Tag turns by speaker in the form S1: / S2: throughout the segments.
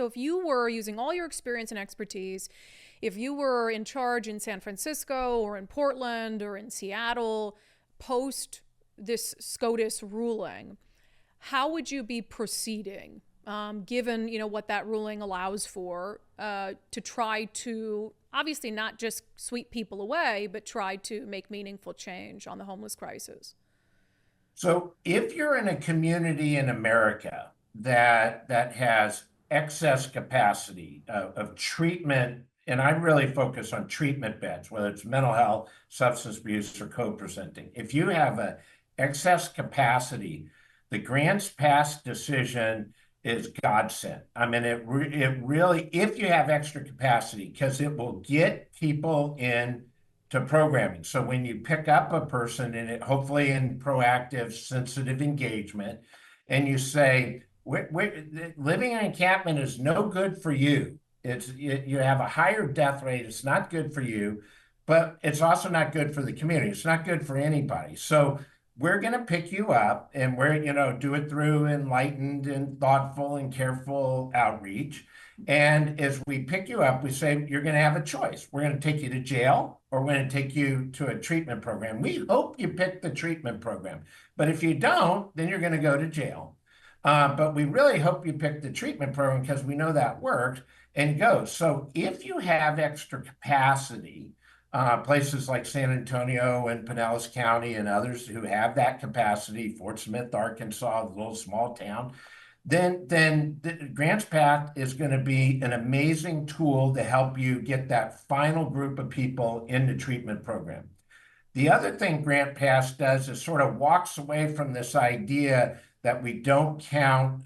S1: So if you were using all your experience and expertise, if you were in charge in San Francisco or in Portland or in Seattle post this SCOTUS ruling, how would you be proceeding, given what that ruling allows for, to try to obviously not just sweep people away, but try to make meaningful change on the homeless crisis?
S2: So if you're in a community in America that has excess capacity of treatment, and I really focus on treatment beds, whether it's mental health, substance abuse, or co-presenting. If you have a excess capacity, the grants pass decision is godsend. I mean, it really, if you have extra capacity, because it will get people in to programming. So when you pick up a person and it hopefully in proactive, sensitive engagement, and you say, living in encampment is no good for you. You have a higher death rate. It's not good for you, but it's also not good for the community. It's not good for anybody. So we're going to pick you up, and do it through enlightened and thoughtful and careful outreach. And as we pick you up, we say, you're going to have a choice. We're going to take you to jail, or we're going to take you to a treatment program. We hope you pick the treatment program. But if you don't, then you're going to go to jail. But we really hope you pick the treatment program because we know that works and go. So if you have extra capacity, places like San Antonio and Pinellas County and others who have that capacity, Fort Smith, Arkansas, a little small town, then the Grants Path is going to be an amazing tool to help you get that final group of people in the treatment program. The other thing Grant Pass does is sort of walks away from this idea that we don't count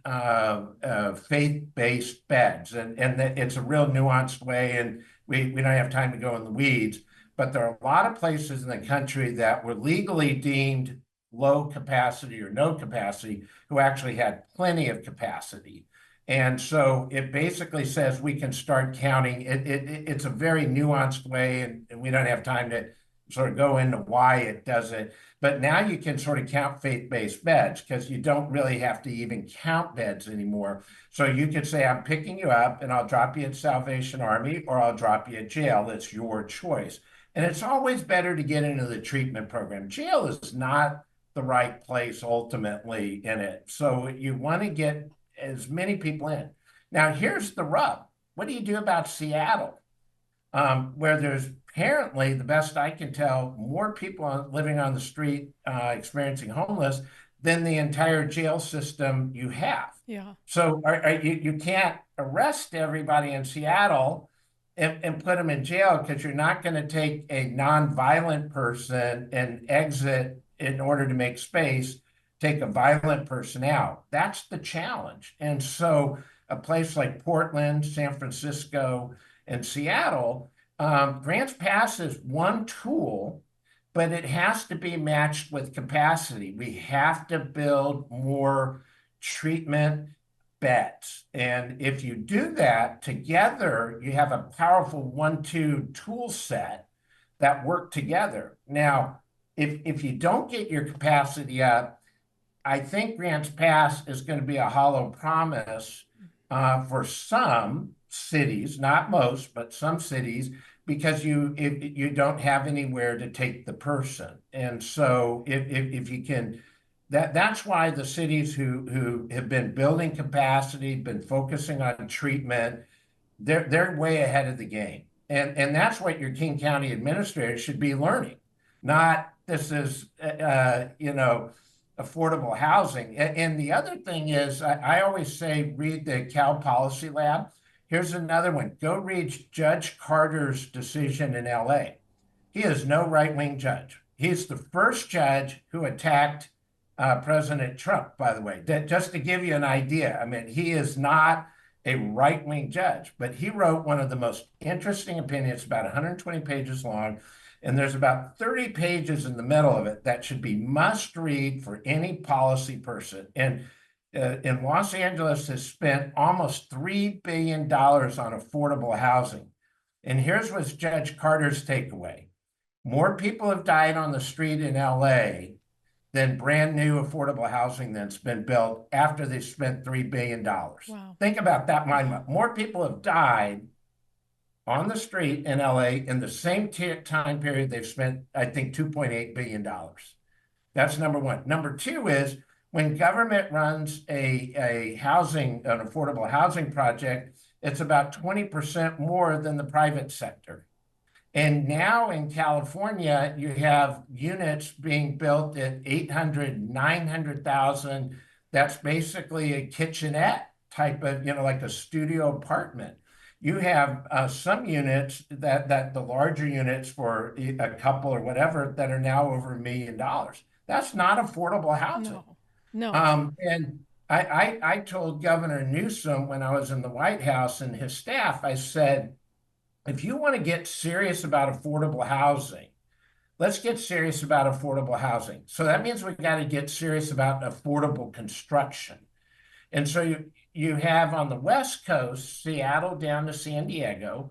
S2: faith-based beds, and that it's a real nuanced way, and we don't have time to go in the weeds, but there are a lot of places in the country that were legally deemed low capacity or no capacity who actually had plenty of capacity. And so it basically says we can start counting. It's a very nuanced way, and we don't have time to sort of go into why it does it. But now you can sort of count faith-based beds because you don't really have to even count beds anymore. So you could say, I'm picking you up and I'll drop you at Salvation Army or I'll drop you at jail. It's your choice. And it's always better to get into the treatment program. Jail is not the right place ultimately in it. So you want to get as many people in. Now, here's the rub. What do you do about Seattle, where there's apparently, the best I can tell, more people living on the street experiencing homeless than the entire jail system you have.
S1: Yeah.
S2: So you can't arrest everybody in Seattle and put them in jail because you're not going to take a nonviolent person and exit in order to make space, take a violent person out. That's the challenge. And so a place like Portland, San Francisco, and Seattle, Grants Pass is one tool, but it has to be matched with capacity. We have to build more treatment beds. And if you do that together, you have a powerful 1-2 tool set that work together. Now, if you don't get your capacity up, I think Grants Pass is going to be a hollow promise for some cities, not most, but some cities, because you don't have anywhere to take the person. And so if you can, that's why the cities who have been building capacity, been focusing on treatment, they're way ahead of the game. And that's what your King County administrators should be learning. Not this is affordable housing. And the other thing is, I always say, read the Cal Policy Lab. Here's another one. Go read Judge Carter's decision in LA. He is no right-wing judge. He's the first judge who attacked President Trump, by the way, just to give you an idea. I mean, he is not a right-wing judge, but he wrote one of the most interesting opinions, about 120 pages long, and there's about 30 pages in the middle of it that should be must read for any policy person. And Los Angeles has spent almost $3 billion on affordable housing. And here's what's Judge Carter's takeaway. More people have died on the street in LA than brand new affordable housing that's been built after they spent $3 billion.
S1: Wow.
S2: Think about that. More people have died on the street in LA in the same time period they've spent, I think, $2.8 billion. That's number one. Number two is when government runs an affordable housing project, it's about 20% more than the private sector. And now in California, you have units being built at 800, 900,000. That's basically a kitchenette type of, like a studio apartment. You have some units that the larger units for a couple or whatever that are now over $1 million. That's not affordable housing.
S1: No. No.
S2: And I told Governor Newsom when I was in the White House and his staff, I said, if you want to get serious about affordable housing, let's get serious about affordable housing. So that means we got to get serious about affordable construction. And so you have on the West Coast, Seattle down to San Diego,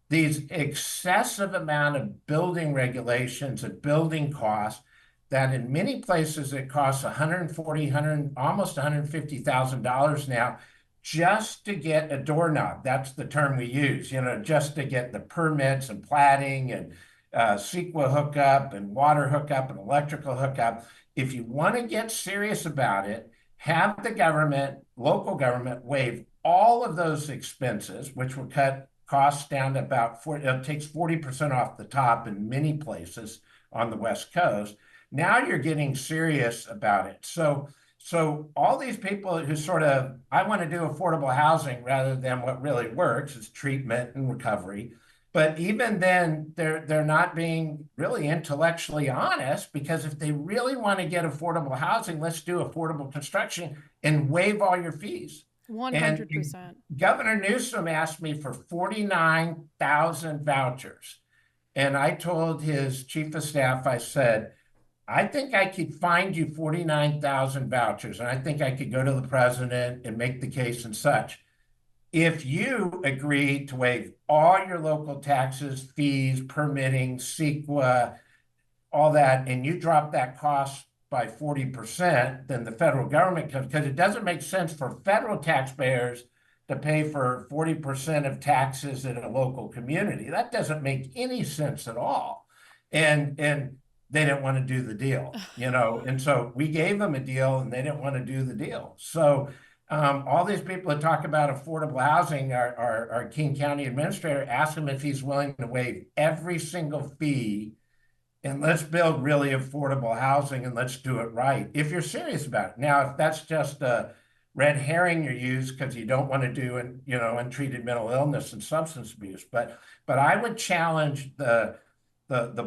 S2: these excessive amount of building regulations and building costs that in many places it costs 140, almost $150,000 now just to get a doorknob. That's the term we use, just to get the permits and platting and CEQA hookup and water hookup and electrical hookup. If you want to get serious about it, have the government, local government, waive all of those expenses, which will cut costs down to about 40, it takes 40% off the top in many places on the West Coast. Now you're getting serious about it. So all these people who sort of, I want to do affordable housing rather than what really works is treatment and recovery. But even then, they're not being really intellectually honest, because if they really want to get affordable housing, let's do affordable construction and waive all your fees.
S1: 100%.
S2: And Governor Newsom asked me for 49,000 vouchers. And I told his chief of staff, I said, I think I could find you 49,000 vouchers, and I think I could go to the president and make the case and such. If you agree to waive all your local taxes, fees, permitting, CEQA, all that, and you drop that cost by 40%, then the federal government comes, because it doesn't make sense for federal taxpayers to pay for 40% of taxes in a local community. That doesn't make any sense at all. And they didn't want to do the deal, and so we gave them a deal and they didn't want to do the deal. So all these people that talk about affordable housing, our King County administrator asked him if he's willing to waive every single fee, and let's build really affordable housing and let's do it right, if you're serious about it. Now, if that's just a red herring you use because you don't want to do untreated mental illness and substance abuse, but I would challenge the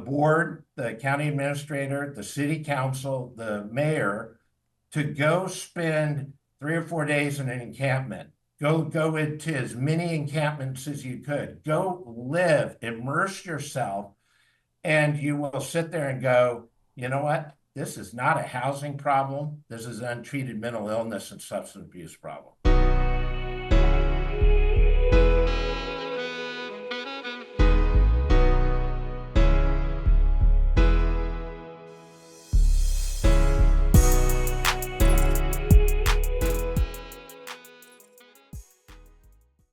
S2: board, the county administrator, the city council, the mayor to go spend 3 or 4 days in an encampment. Go into as many encampments as you could. Go live, immerse yourself, and you will sit there and go, you know what? This is not a housing problem. This is an untreated mental illness and substance abuse problem.